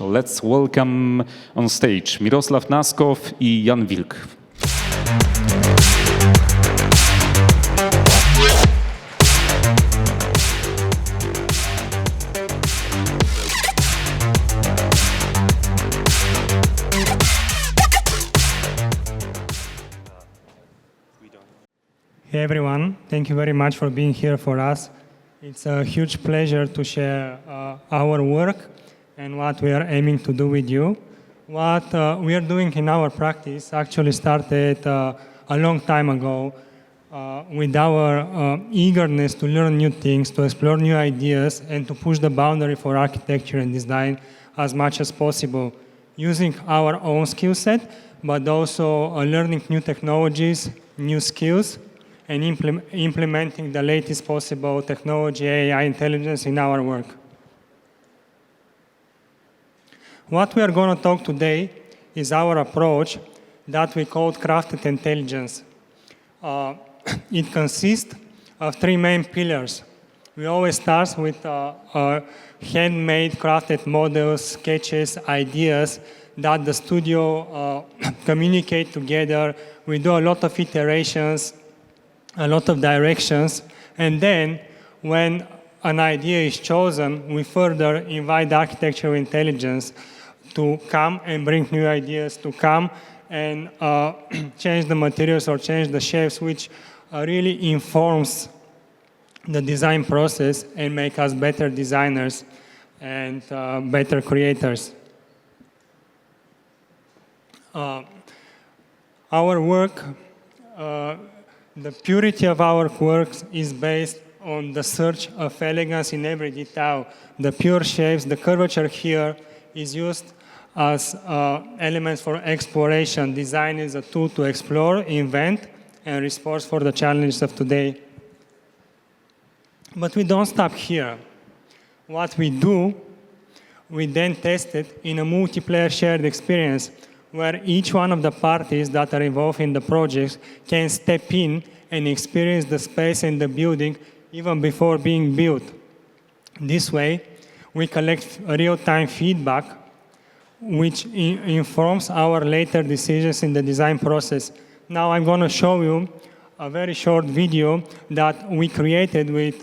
Let's welcome on stage Mirosław Naskow i Jan Wilk. Hey everyone, thank you very much for being here for us. It's a huge pleasure to share our work and what we are aiming to do with you. What we are doing in our practice actually started a long time ago with our eagerness to learn new things, to explore new ideas, and to push the boundary for architecture and design as much as possible, using our own skill set, but also learning new technologies, new skills, and implementing the latest possible technology, AI, intelligence in our work. What we are going to talk today is our approach that we call crafted intelligence. It consists of three main pillars. We always start with handmade crafted models, sketches, ideas that the studio communicate together. We do a lot of iterations, a lot of directions, and then when an idea is chosen, we further invite the architectural intelligence to come and bring new ideas, to come and change the materials or change the shapes, which really informs the design process and make us better designers and better creators. Our work, the purity of our works is based on the search of elegance in every detail. The pure shapes, the curvature here is used as elements for exploration. Design is a tool to explore, invent, and respond for the challenges of today. But we don't stop here. What we do, we then test it in a multiplayer shared experience where each one of the parties that are involved in the projects can step in and experience the space and the building even before being built. This way, we collect real-time feedback which informs our later decisions in the design process. Now I'm going to show you a very short video that we created with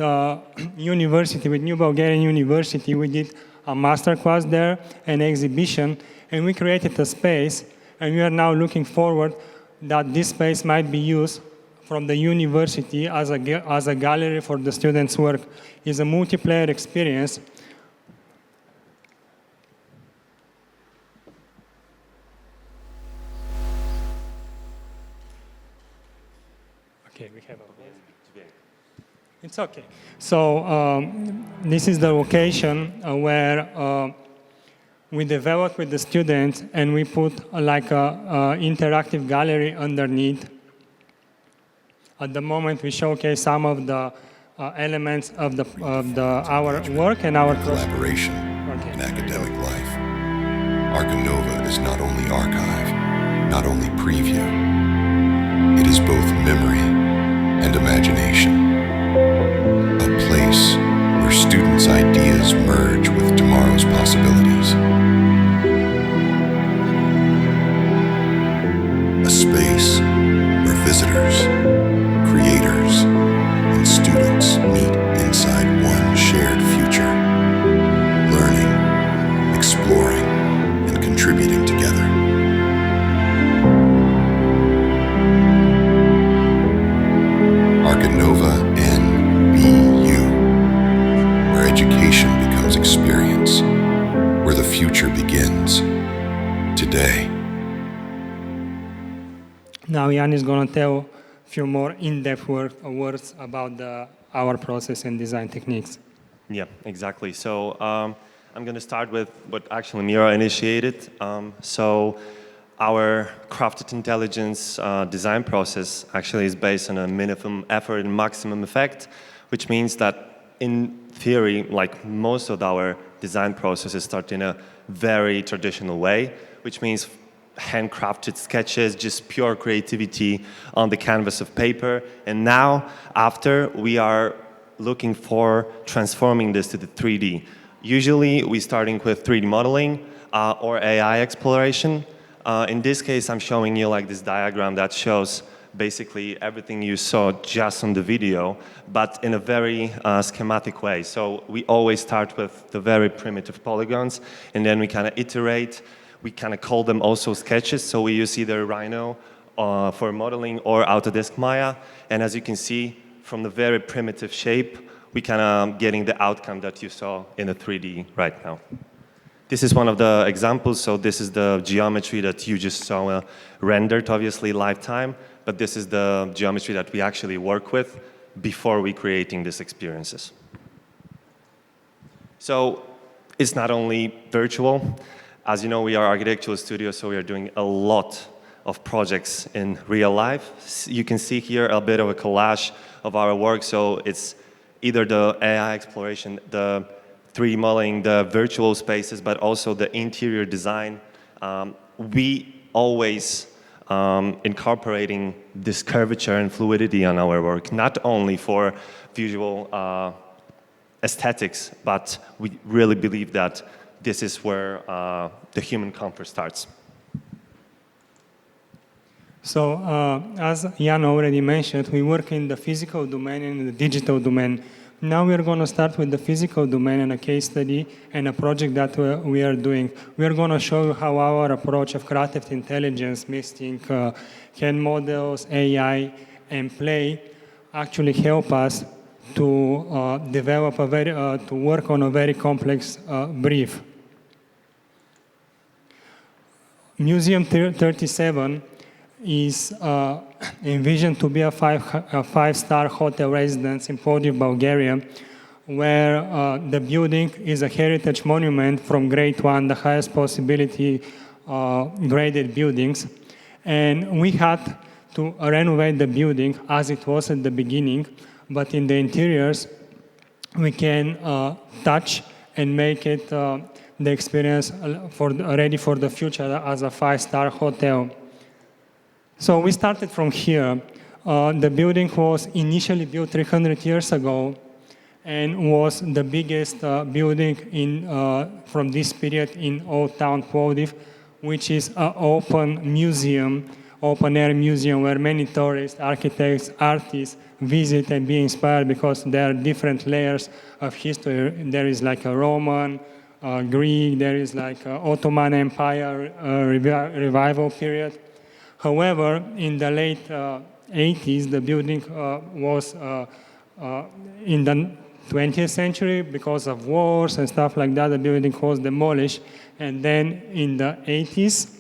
university, with New Bulgarian University. We did a masterclass there, an exhibition, and we created a space, and we are now looking forward that this space might be used from the university as a gallery for the students' work. It's a multiplayer experience. Okay, we have a... It's okay. So this is the location where we developed with the students, and we put like a interactive gallery underneath. At the moment, we showcase some of the elements of our work and our collaboration in academic life. Arcanova is not only archive, not only preview. It is both memory and imagination. A place where students' ideas merge with tomorrow's possibilities. A space where visitors, creators, and students meet inside one shared future, learning, exploring, and contributing together. Arcanova NBU, where education becomes experience, where the future begins today. Now Jan is going to tell a few more in-depth words about our process and design techniques. Yeah, exactly. So I'm going to start with what actually Mira initiated. So our crafted intelligence design process actually is based on a minimum effort and maximum effect, which means that in theory, like most of our design processes start in a very traditional way, which means handcrafted sketches, just pure creativity on the canvas of paper. And now, after, we are looking for transforming this to the 3D. Usually, we're starting with 3D modeling, or AI exploration. In this case, I'm showing you like this diagram that shows basically everything you saw just on the video, but in a very schematic way. So we always start with the very primitive polygons, and then we kind of iterate. We kind of call them also sketches, so we use either Rhino for modeling or Autodesk Maya. And as you can see, from the very primitive shape, we kind of getting the outcome that you saw in the 3D right now. This is one of the examples. So this is the geometry that you just saw rendered, obviously lifetime, but this is the geometry that we actually work with before we creating these experiences. So it's not only virtual. As you know, we are architectural studio, so we are doing a lot of projects in real life. You can see here a bit of a collage of our work. So it's either the AI exploration, the 3D modeling, the virtual spaces, but also the interior design. We always incorporating this curvature and fluidity on our work, not only for visual aesthetics, but we really believe that this is where the human comfort starts. So, as Jan already mentioned, we work in the physical domain and the digital domain. Now we're going to start with the physical domain and a case study and a project that we are doing. We are going to show you how our approach of creative intelligence, mixing CAD models, AI, and play actually help us to develop to work on a very complex brief. Museum 37 is envisioned to be a five-star hotel residence in Plovdiv, Bulgaria, where the building is a heritage monument from Grade 1, the highest possibility graded buildings. And we had to renovate the building as it was at the beginning, but in the interiors, we can touch and make it the experience ready for the future as a five-star hotel. So we started from here. The building was initially built 300 years ago and was the biggest building from this period in Old Town Plovdiv, which is an open museum, open-air museum where many tourists, architects, artists visit and be inspired because there are different layers of history. There is like a Roman, Greek, there is like Ottoman Empire revival period. However, in the late 80s, the building was in the 20th century because of wars and stuff like that. The building was demolished, and then in the 80s,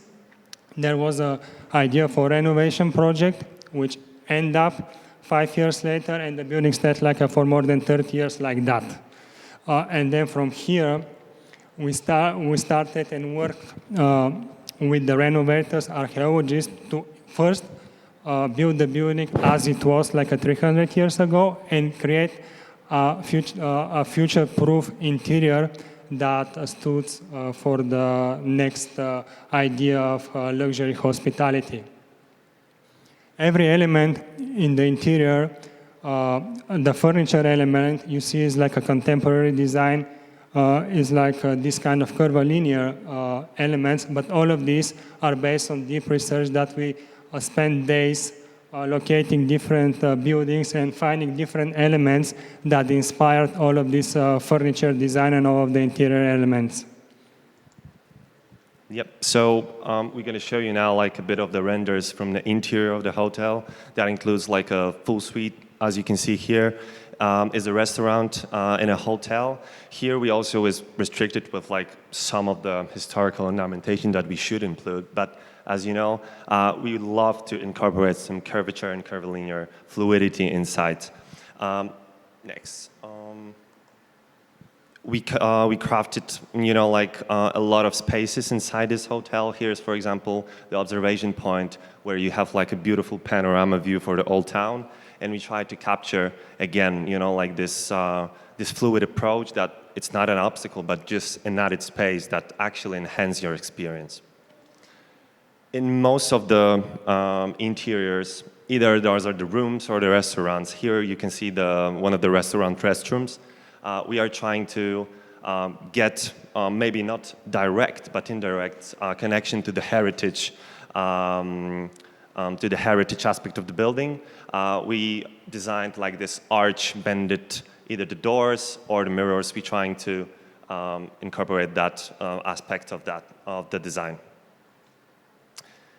there was an idea for renovation project, which ended up 5 years later, and the building stayed like for more than 30 years like that. And then from here, we started and worked with the renovators, archaeologists, to first build the building as it was like 300 years ago and create a future-proof interior that stood for the next idea of luxury hospitality. Every element in the interior, the furniture element you see is like a contemporary design, is like this kind of curvilinear elements, but all of these are based on deep research that we spend days locating different buildings and finding different elements that inspired all of this furniture design and all of the interior elements. Yep, so we're going to show you now like a bit of the renders from the interior of the hotel. That includes like a full suite, as you can see here. Is a restaurant in a hotel. Here we also is restricted with like some of the historical ornamentation that we should include, but as you know, we love to incorporate some curvature and curvilinear fluidity inside. Next. We crafted, you know, like a lot of spaces inside this hotel. Here's, for example, the observation point where you have like a beautiful panorama view for the old town. And we try to capture, again, you know, like this fluid approach that it's not an obstacle, but just an added space that actually enhances your experience. In most of the interiors, either those are the rooms or the restaurants. Here you can see one of the restaurant restrooms. We are trying to get maybe not direct but indirect connection to the heritage aspect of the building. We designed like this arch bended either the doors or the mirrors. We're trying to incorporate that aspect of the design.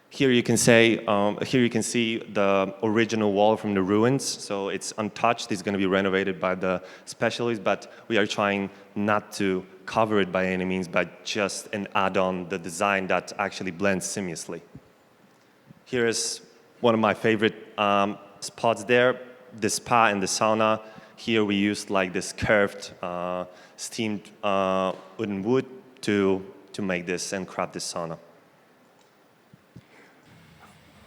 Here you can see the original wall from the ruins. So it's untouched. It's going to be renovated by the specialists, but we are trying not to cover it by any means, but just an add-on, the design that actually blends seamlessly. Here is one of my favorite spots there, the spa and the sauna. Here we used like this curved steamed wooden wood to make this and craft this sauna.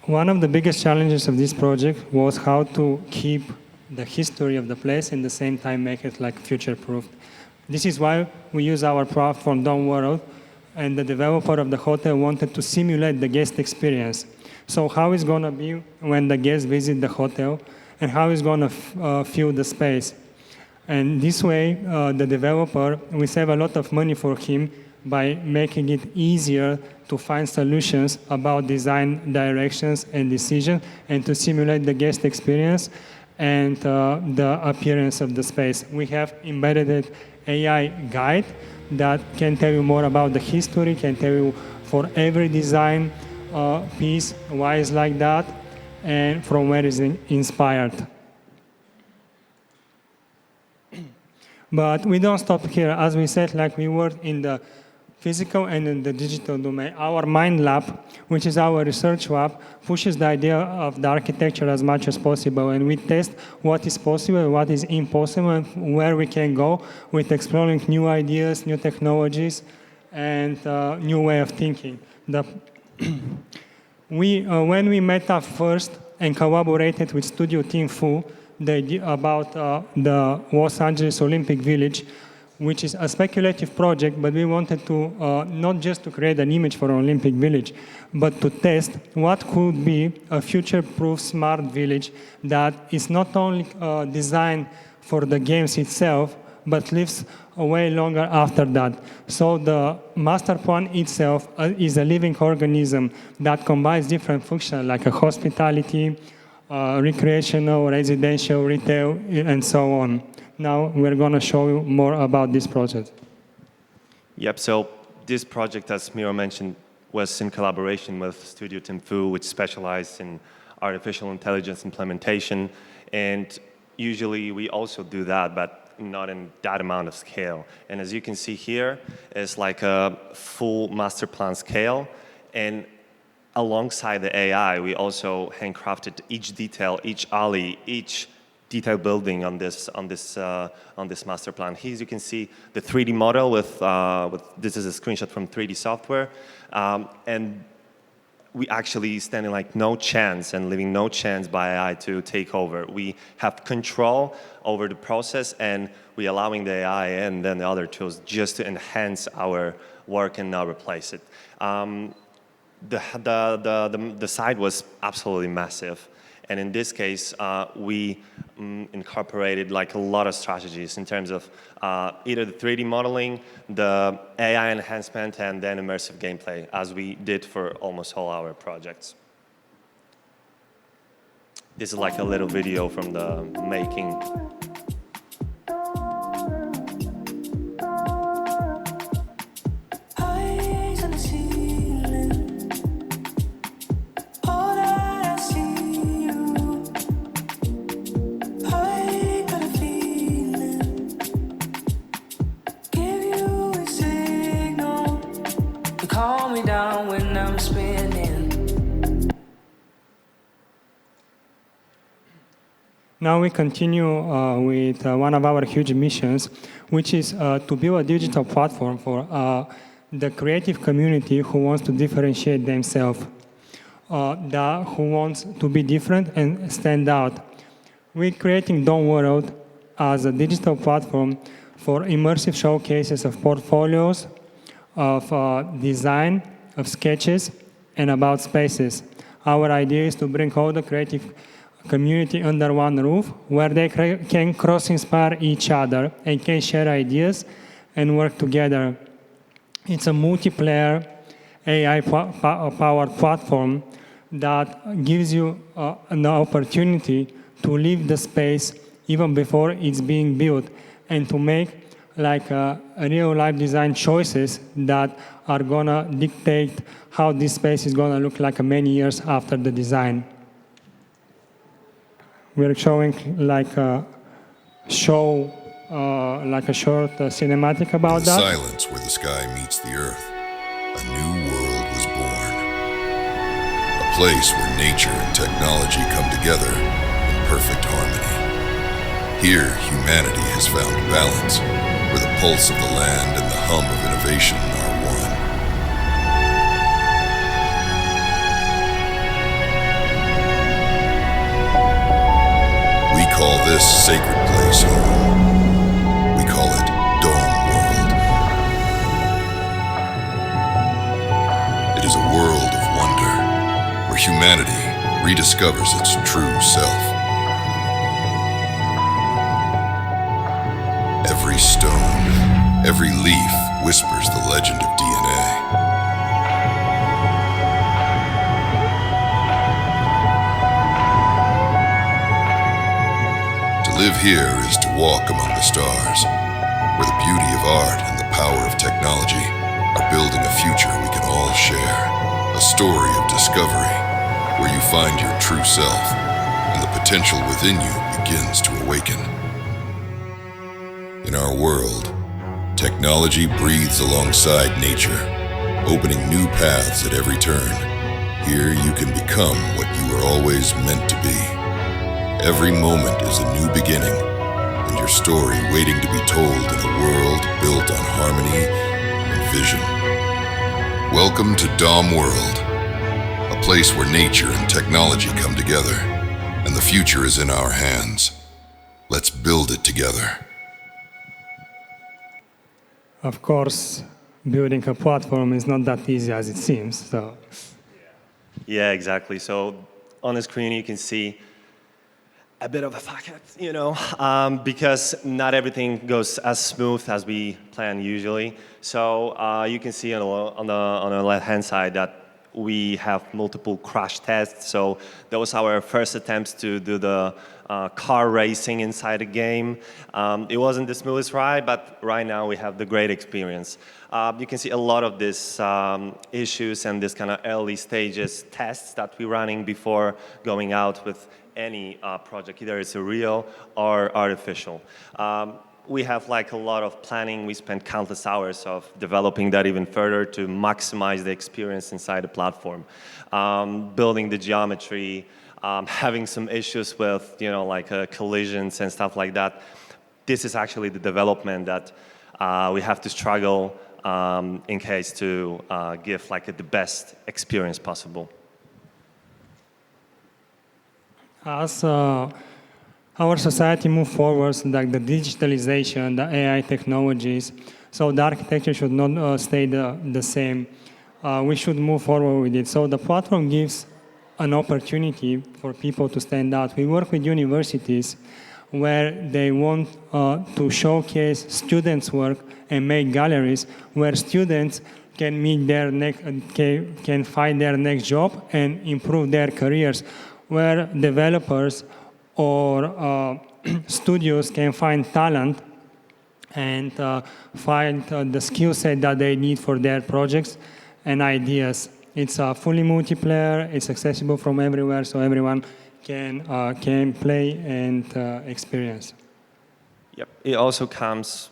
One of the biggest challenges of this project was how to keep the history of the place and at the same time make it like future-proof. This is why we use our platform Dome World, and the developer of the hotel wanted to simulate the guest experience. So how it's going to be when the guests visit the hotel and how it's going to feel the space. And this way, the developer, we save a lot of money for him by making it easier to find solutions about design directions and decisions and to simulate the guest experience and the appearance of the space. We have embedded an AI guide that can tell you more about the history, can tell you for every design piece why it's like that and from where it's inspired. But we don't stop here. As we said, like we work in the physical and in the digital domain. Our Mind Lab, which is our research lab, pushes the idea of the architecture as much as possible, and we test what is possible, what is impossible, and where we can go with exploring new ideas, new technologies, and new way of thinking. When we met up first and collaborated with Studio Team Fu, the idea about the Los Angeles Olympic Village, which is a speculative project, but we wanted to not just to create an image for an Olympic Village, but to test what could be a future-proof smart village that is not only designed for the games itself, but lives way longer after that. So the master plan itself is a living organism that combines different functions like a hospitality, recreational, residential, retail, and so on. Now we're going to show you more about this project. Yep, so this project, as Miro mentioned, was in collaboration with Studio Team Fu, which specialized in artificial intelligence implementation. And usually we also do that, but not in that amount of scale. And as you can see here, it's like a full master plan scale. And alongside the AI, we also handcrafted each detail, each alley, each detailed building on this master plan. Here you can see the 3D model with this is a screenshot from 3D software, and we actually standing like no chance and leaving no chance by AI to take over. We have control over the process, and we allowing the AI and then the other tools just to enhance our work and not replace it. The site was absolutely massive. And in this case, we incorporated like a lot of strategies in terms of either the 3D modeling, the AI enhancement, and then immersive gameplay, as we did for almost all our projects. This is like a little video from the making. Calm me down when I'm spinning. Now we continue with one of our huge missions, which is to build a digital platform for the creative community who wants to differentiate themselves, who wants to be different and stand out. We're creating Dome World as a digital platform for immersive showcases of portfolios, of design, of sketches, and about spaces. Our idea is to bring all the creative community under one roof where they can cross-inspire each other and can share ideas and work together. It's a multiplayer AI-powered platform that gives you an opportunity to leave the space even before it's being built and to make like a real-life design choices that are gonna dictate how this space is gonna look like many years after the design. We're showing like a show, like a short cinematic In about the that. silence where the sky meets the earth, a new world was born. A place where nature and technology come together in perfect harmony. Here, humanity has found balance, where the pulse of the land and the hum of innovation are one. We call this sacred place home. We call it Dome World. It is a world of wonder, where humanity rediscovers its true self. Every stone, every leaf whispers the legend of DNA. To live here is to walk among the stars, where the beauty of art and the power of technology are building a future we can all share. A story of discovery, where you find your true self, and the potential within you begins to awaken. In our world, technology breathes alongside nature, opening new paths at every turn. Here you can become what you were always meant to be. Every moment is a new beginning, and your story waiting to be told in a world built on harmony and vision. Welcome to Dome World, a place where nature and technology come together, and the future is in our hands. Let's build it together. Of course, building a platform is not that easy as it seems. So, Yeah, exactly. So on the screen you can see a bit of a fuck it, because not everything goes as smooth as we plan usually. So you can see on the left-hand side that we have multiple crash tests. So that was our first attempts to do the car racing inside the game. It wasn't the smoothest ride, but right now we have the great experience. You can see a lot of these issues and this kind of early stages tests that we're running before going out with any project, either it's a real or artificial. We have like a lot of planning. We spent countless hours of developing that even further to maximize the experience inside the platform. Building the geometry, having some issues with, like collisions and stuff like that. This is actually the development that we have to struggle in case to give like the best experience possible. as our society moves forward, like the digitalization, the AI technologies, so the architecture should not stay the same. We should move forward with it. So the platform gives an opportunity for people to stand out. We work with universities where they want to showcase students' work and make galleries where students can meet their can find their next job and improve their careers, where developers or studios can find talent and find the skill set that they need for their projects and ideas. It's fully multiplayer, it's accessible from everywhere, so everyone can play and experience. Yep. It also comes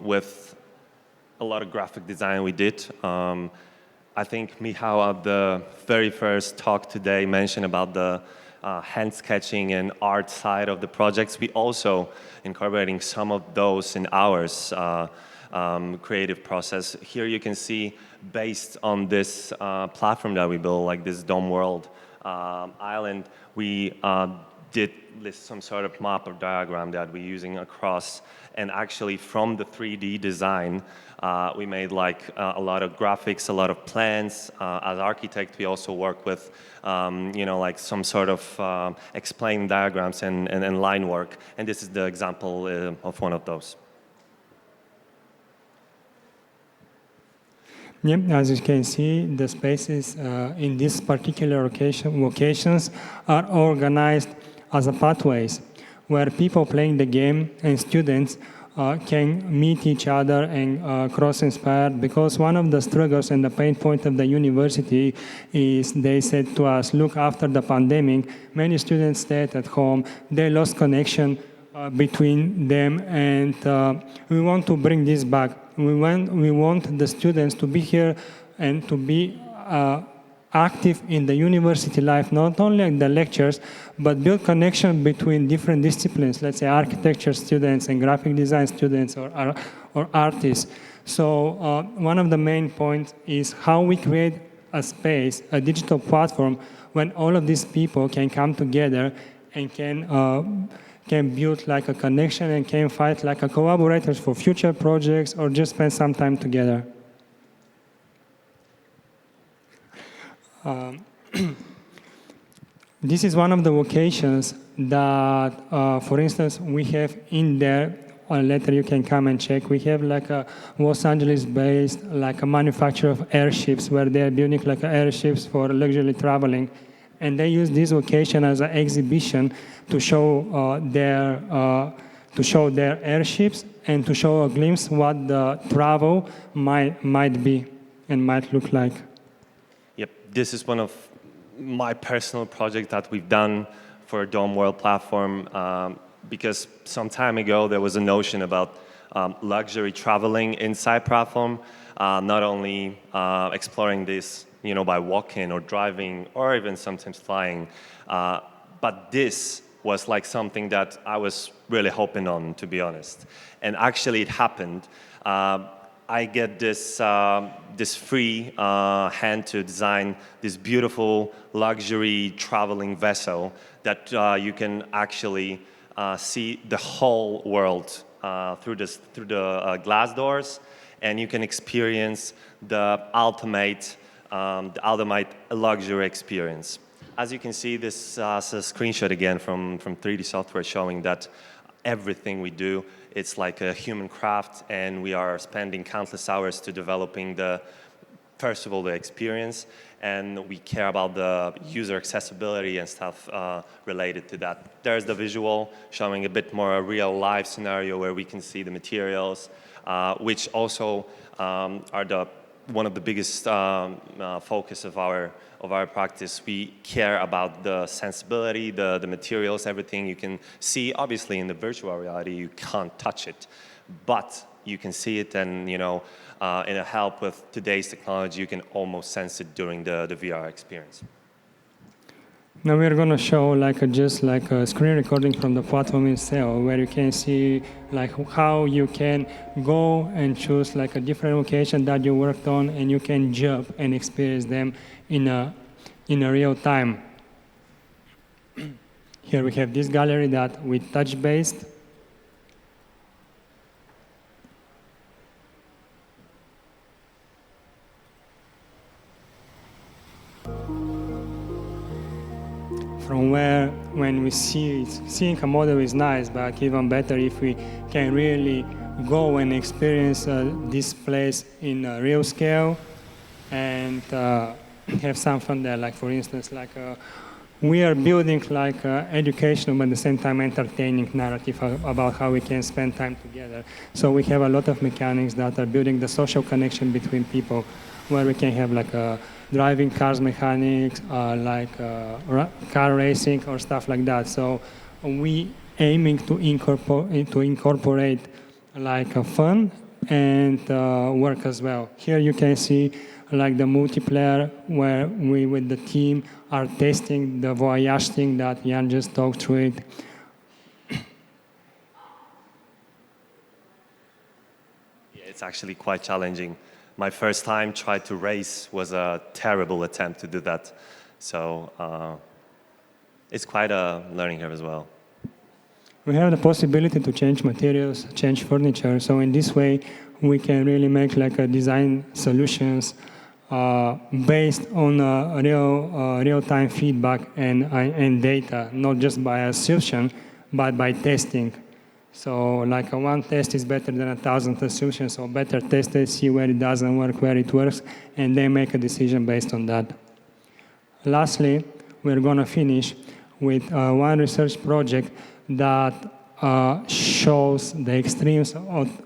with a lot of graphic design we did. I think Michał at the very first talk today mentioned about the hand sketching and art side of the projects. We also incorporating some of those in ours creative process. Here you can see, based on this platform that we built, like this Dome World island, we did list some sort of map or diagram that we're using across, and actually from the 3D design, we made like a lot of graphics, a lot of plans. As architect, we also work with, like some sort of explain diagrams and line work, and this is the example of one of those. Yep, as you can see, the spaces in these particular locations are organized as a pathways where people playing the game and students can meet each other and cross-inspire, because one of the struggles and the pain point of the university is, they said to us, look, after the pandemic, many students stayed at home, they lost connection between them, and we want to bring this back. We want the students to be here and to be active in the university life, not only in the lectures, but build connection between different disciplines, let's say architecture students and graphic design students or artists. So one of the main points is how we create a space, a digital platform, when all of these people can come together and can build like a connection and can fight like a collaborators for future projects or just spend some time together. This is one of the locations that, for instance, we have in there, or later you can come and check, we have like a Los Angeles-based like a manufacturer of airships where they're building like airships for luxury traveling. And they use this location as an exhibition to show their airships and to show a glimpse what the travel might be and might look like. Yep, this is one of my personal projects that we've done for Dome World platform, because some time ago there was a notion about luxury traveling inside platform, not only exploring this by walking or driving or even sometimes flying, but this was like something that I was really hoping on, to be honest. And actually it happened. I get this free hand to design this beautiful luxury traveling vessel that you can actually see the whole world through the glass doors, and you can experience the ultimate luxury experience. As you can see, this is a screenshot again from 3D software showing that everything we do, it's like a human craft, and we are spending countless hours to developing first of all, the experience, and we care about the user accessibility and stuff related to that. There's the visual showing a bit more a real life scenario where we can see the materials, which also are one of the biggest focus of our practice. We care about the sensibility, the materials, everything you can see. Obviously, in the virtual reality, you can't touch it, but you can see it, and in a help with today's technology, you can almost sense it during the VR experience. Now we're going to show just a screen recording from the platform itself, where you can see how you can go and choose a different location that you worked on, and you can jump and experience them in a real time. Here we have this gallery that we touch-based. From where, when we see it, seeing a model is nice, but even better if we can really go and experience this place in a real scale and have some fun there. For instance, we are building educational but at the same time entertaining narrative about how we can spend time together. So we have a lot of mechanics that are building the social connection between people, where we can have driving cars mechanics, car racing or stuff like that. So we aiming to incorporate fun and work as well. Here you can see the multiplayer, where we with the team are testing the voyage thing that Jan just talked through it. Yeah, it's actually quite challenging. My first time tried to race was a terrible attempt to do that. So it's quite a learning curve as well. We have the possibility to change materials, change furniture. So in this way, we can really make a design solutions based on real-time feedback and data, not just by assumption, but by testing. So like one test is better than 1,000 assumptions, so better test it, see where it doesn't work, where it works, and then make a decision based on that. Lastly, we're going to finish with one research project that shows the extremes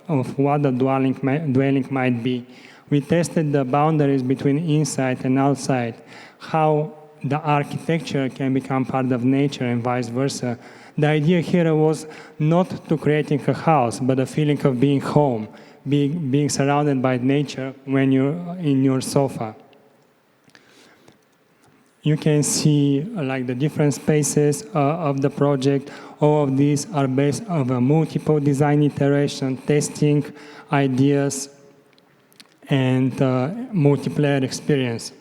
of what the dwelling might be. We tested the boundaries between inside and outside, how the architecture can become part of nature and vice versa. The idea here was not to creating a house, but a feeling of being home, being surrounded by nature when you're in your sofa. You can see like the different spaces of the project. All of these are based on a multiple design iteration, testing ideas, and multiplayer experience.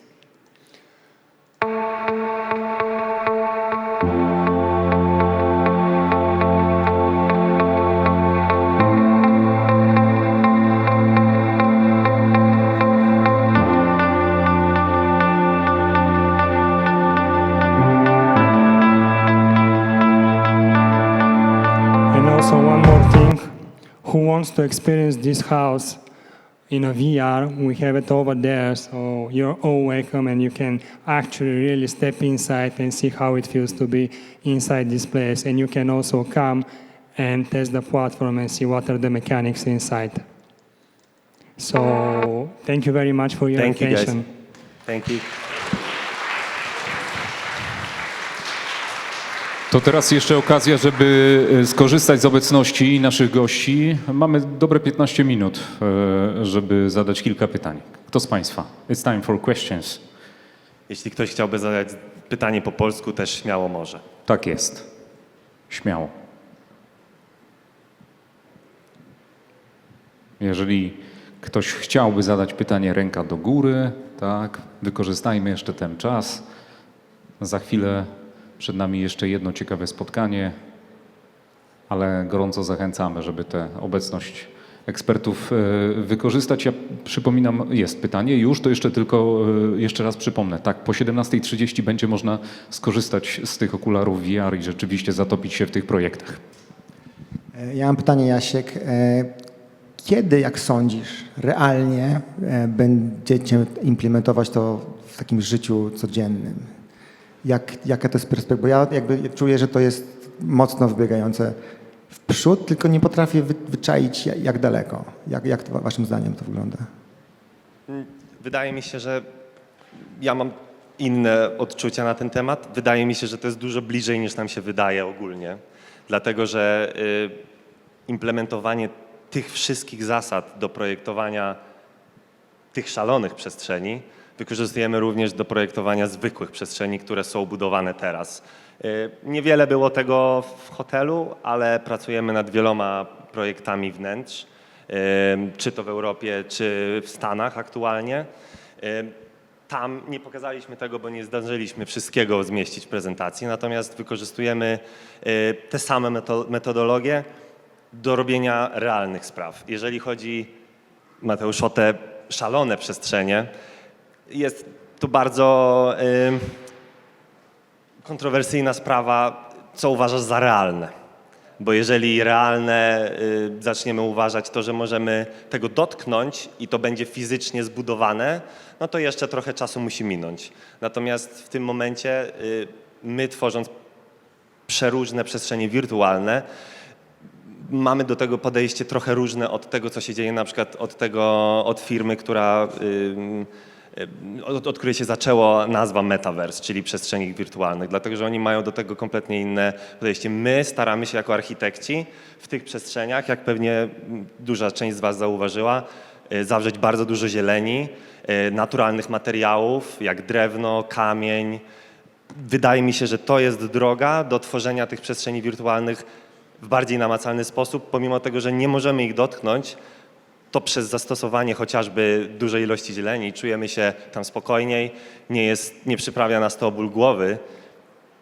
Also, one more thing, who wants to experience this house in a VR, we have it over there, so you're all welcome and you can actually really step inside and see how it feels to be inside this place. And you can also come and test the platform and see what are the mechanics inside. So thank you very much for your attention. Thank you, guys. Thank you. To teraz jeszcze okazja, żeby skorzystać z obecności naszych gości. Mamy dobre 15 minut, żeby zadać kilka pytań. Kto z Państwa? It's time for questions. Jeśli ktoś chciałby zadać pytanie po polsku, też śmiało może. Tak jest. Śmiało. Jeżeli ktoś chciałby zadać pytanie, ręka do góry, tak, wykorzystajmy jeszcze ten czas. Za chwilę przed nami jeszcze jedno ciekawe spotkanie, ale gorąco zachęcamy, żeby tę obecność ekspertów wykorzystać. Ja przypominam, jest pytanie już, to jeszcze tylko, jeszcze raz przypomnę. Tak, po 17:30 będzie można skorzystać z tych okularów VR i rzeczywiście zatopić się w tych projektach. Ja mam pytanie, Jasiek. Kiedy, jak sądzisz, realnie będziecie implementować to w takim życiu codziennym? Jaka to jest perspektywa? Bo ja jakby czuję, że to jest mocno wybiegające w przód, tylko nie potrafię wyczaić jak daleko. Jak to, waszym zdaniem to wygląda? Wydaje mi się, że ja mam inne odczucia na ten temat. Wydaje mi się, że to jest dużo bliżej niż nam się wydaje ogólnie. Dlatego, że implementowanie tych wszystkich zasad do projektowania tych szalonych przestrzeni wykorzystujemy również do projektowania zwykłych przestrzeni, które są budowane teraz. Niewiele było tego w hotelu, ale pracujemy nad wieloma projektami wnętrz, czy to w Europie, czy w Stanach aktualnie. Tam nie pokazaliśmy tego, bo nie zdążyliśmy wszystkiego zmieścić w prezentacji, natomiast wykorzystujemy te same metodologie do robienia realnych spraw. Jeżeli chodzi, Mateusz, o te szalone przestrzenie, jest tu bardzo kontrowersyjna sprawa, co uważasz za realne. Bo jeżeli realne zaczniemy uważać to, że możemy tego dotknąć i to będzie fizycznie zbudowane, no to jeszcze trochę czasu musi minąć. Natomiast w tym momencie my, tworząc przeróżne przestrzenie wirtualne, mamy do tego podejście trochę różne od tego, co się dzieje na przykład od firmy, od której się zaczęło nazwa Metaverse, czyli przestrzeni wirtualnych, dlatego że oni mają do tego kompletnie inne podejście. My staramy się jako architekci w tych przestrzeniach, jak pewnie duża część z was zauważyła, zawrzeć bardzo dużo zieleni, naturalnych materiałów, jak drewno, kamień. Wydaje mi się, że to jest droga do tworzenia tych przestrzeni wirtualnych w bardziej namacalny sposób, pomimo tego, że nie możemy ich dotknąć, to przez zastosowanie chociażby dużej ilości zieleni czujemy się tam spokojniej, nie przyprawia nas to o ból głowy,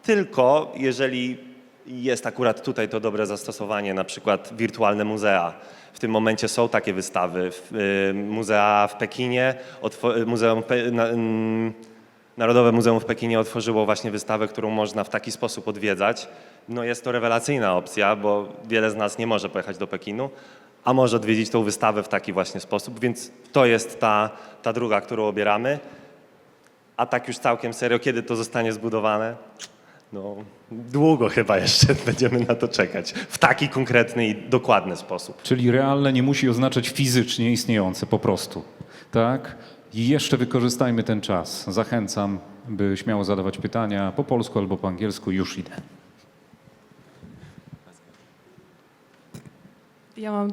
tylko jeżeli jest akurat tutaj to dobre zastosowanie, na przykład wirtualne muzea. W tym momencie są takie wystawy, muzea w Pekinie, Narodowe Muzeum w Pekinie otworzyło właśnie wystawę, którą można w taki sposób odwiedzać. No jest to rewelacyjna opcja, bo wiele z nas nie może pojechać do Pekinu, a może odwiedzić tą wystawę w taki właśnie sposób, więc to jest ta druga, którą obieramy. A tak już całkiem serio, kiedy to zostanie zbudowane? No, długo chyba jeszcze będziemy na to czekać. W taki konkretny i dokładny sposób. Czyli realne nie musi oznaczać fizycznie istniejące po prostu. Tak? I jeszcze wykorzystajmy ten czas. Zachęcam, by śmiało zadawać pytania po polsku albo po angielsku. Już idę. Ja mam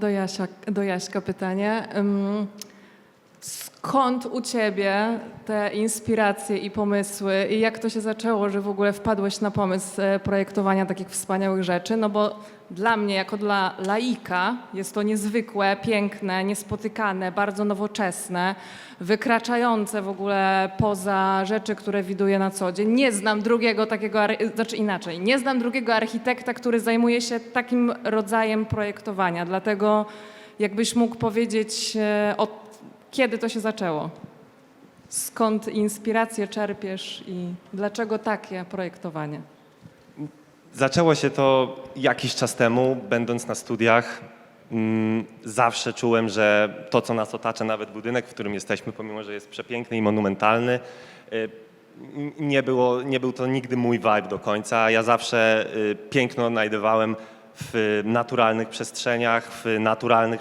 do Jaśka pytanie. Skąd u Ciebie te inspiracje i pomysły i jak to się zaczęło, że w ogóle wpadłeś na pomysł projektowania takich wspaniałych rzeczy? No bo dla mnie, jako dla laika, jest to niezwykłe, piękne, niespotykane, bardzo nowoczesne, wykraczające w ogóle poza rzeczy, które widuję na co dzień. Nie znam drugiego takiego, znaczy inaczej, nie znam drugiego architekta, który zajmuje się takim rodzajem projektowania. Dlatego jakbyś mógł powiedzieć, kiedy to się zaczęło? Skąd inspirację czerpiesz i dlaczego takie projektowanie? Zaczęło się to jakiś czas temu, będąc na studiach. Zawsze czułem, że to, co nas otacza, nawet budynek, w którym jesteśmy, pomimo że jest przepiękny i monumentalny, nie był to nigdy mój vibe do końca. Ja zawsze piękno odnajdywałem w naturalnych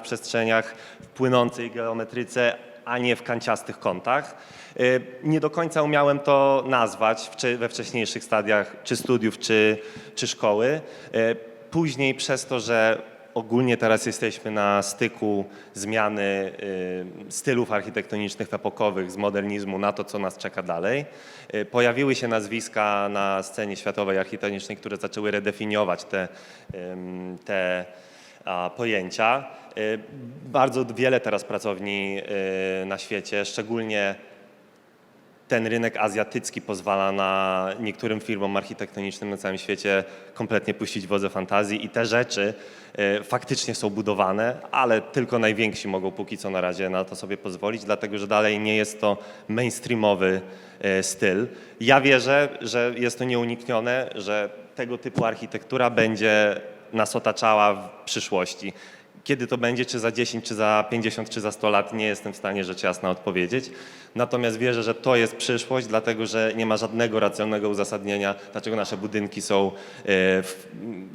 przestrzeniach, w płynącej geometryce, a nie w kanciastych kątach. Nie do końca umiałem to nazwać we wcześniejszych stadiach czy studiów, czy szkoły. Później przez to, że ogólnie teraz jesteśmy na styku zmiany stylów architektonicznych epokowych z modernizmu na to, co nas czeka dalej. Pojawiły się nazwiska na scenie światowej architektonicznej, które zaczęły redefiniować te pojęcia. Bardzo wiele teraz pracowni na świecie, szczególnie ten rynek azjatycki pozwala na niektórym firmom architektonicznym na całym świecie kompletnie puścić wodze fantazji i te rzeczy faktycznie są budowane, ale tylko najwięksi mogą póki co na razie na to sobie pozwolić, dlatego że dalej nie jest to mainstreamowy styl. Ja wierzę, że jest to nieuniknione, że tego typu architektura będzie nas otaczała w przyszłości. Kiedy to będzie, czy za 10, czy za 50, czy za 100 lat, nie jestem w stanie rzecz jasna odpowiedzieć. Natomiast wierzę, że to jest przyszłość, dlatego że nie ma żadnego racjonalnego uzasadnienia, dlaczego nasze budynki są w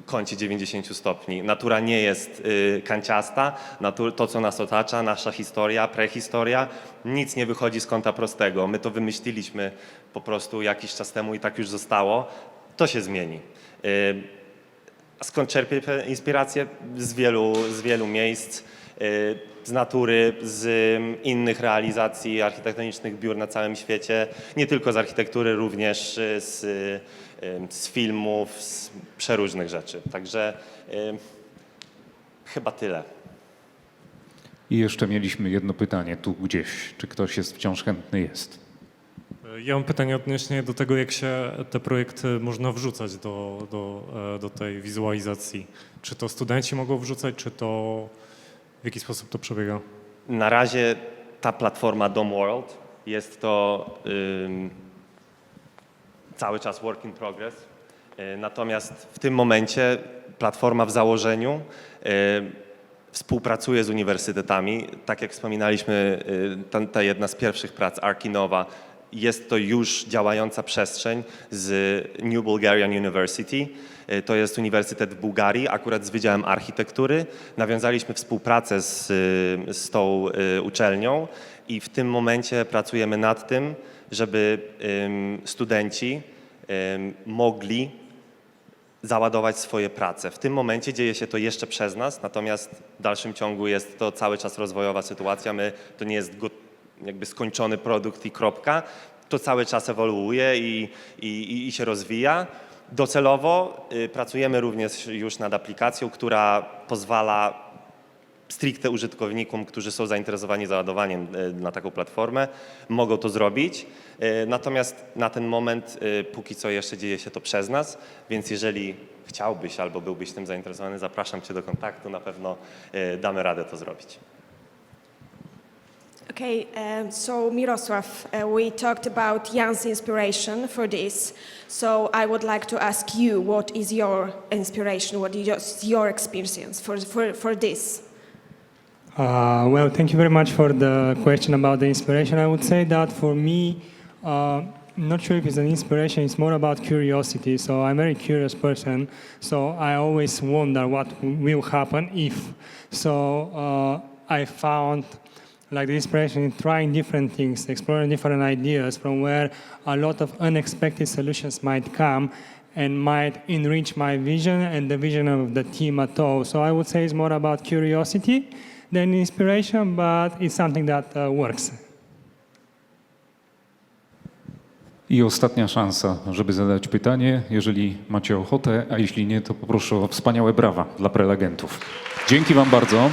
kącie 90 stopni. Natura nie jest kanciasta, to co nas otacza, nasza historia, prehistoria, nic nie wychodzi z kąta prostego. My to wymyśliliśmy po prostu jakiś czas temu i tak już zostało. To się zmieni. A skąd czerpię inspirację? Z wielu miejsc, z natury, z innych architektonicznych biur na całym świecie. Nie tylko z architektury, również z filmów, z przeróżnych rzeczy. Także chyba tyle. I jeszcze mieliśmy jedno pytanie tu gdzieś. Czy ktoś jest wciąż chętny? Jest. Ja mam pytanie odnośnie do tego, jak się te projekty można wrzucać do tej wizualizacji. Czy to studenci mogą wrzucać, czy to w jaki sposób to przebiega? Na razie ta platforma Dome World jest to cały czas work in progress. Natomiast w tym momencie platforma w założeniu współpracuje z uniwersytetami. Tak jak wspominaliśmy, ta jedna z pierwszych prac, Arkinova, jest to już działająca przestrzeń z New Bulgarian University. To jest uniwersytet w Bułgarii, akurat z Wydziałem Architektury. Nawiązaliśmy współpracę z tą uczelnią i w tym momencie pracujemy nad tym, żeby studenci mogli załadować swoje prace. W tym momencie dzieje się to jeszcze przez nas, natomiast w dalszym ciągu jest to cały czas rozwojowa sytuacja. To nie jest jakby skończony produkt i kropka. To cały czas ewoluuje i się rozwija. Docelowo pracujemy również już nad aplikacją, która pozwala stricte użytkownikom, którzy są zainteresowani załadowaniem na taką platformę, mogą to zrobić. Natomiast na ten moment póki co jeszcze dzieje się to przez nas, więc jeżeli chciałbyś albo byłbyś tym zainteresowany, zapraszam Cię do kontaktu, na pewno damy radę to zrobić. Okay, so Mirosław, we talked about Jan's inspiration for this. So I would like to ask you, what is your inspiration? What is your experience for this? Well, thank you very much for the question about the inspiration. I would say that for me, I'm not sure if it's an inspiration, it's more about curiosity. So I'm a very curious person, so I always wonder what will happen if. So I found like the inspiration in trying different things, exploring different ideas from where a lot of unexpected solutions might come and might enrich my vision and the vision of the team at all. So I would say it's more about curiosity than inspiration, but it's something that works. I ostatnia szansa, żeby zadać pytanie, jeżeli macie ochotę, a jeśli nie, to poproszę o wspaniałe brawa dla prelegentów. Dzięki Wam bardzo.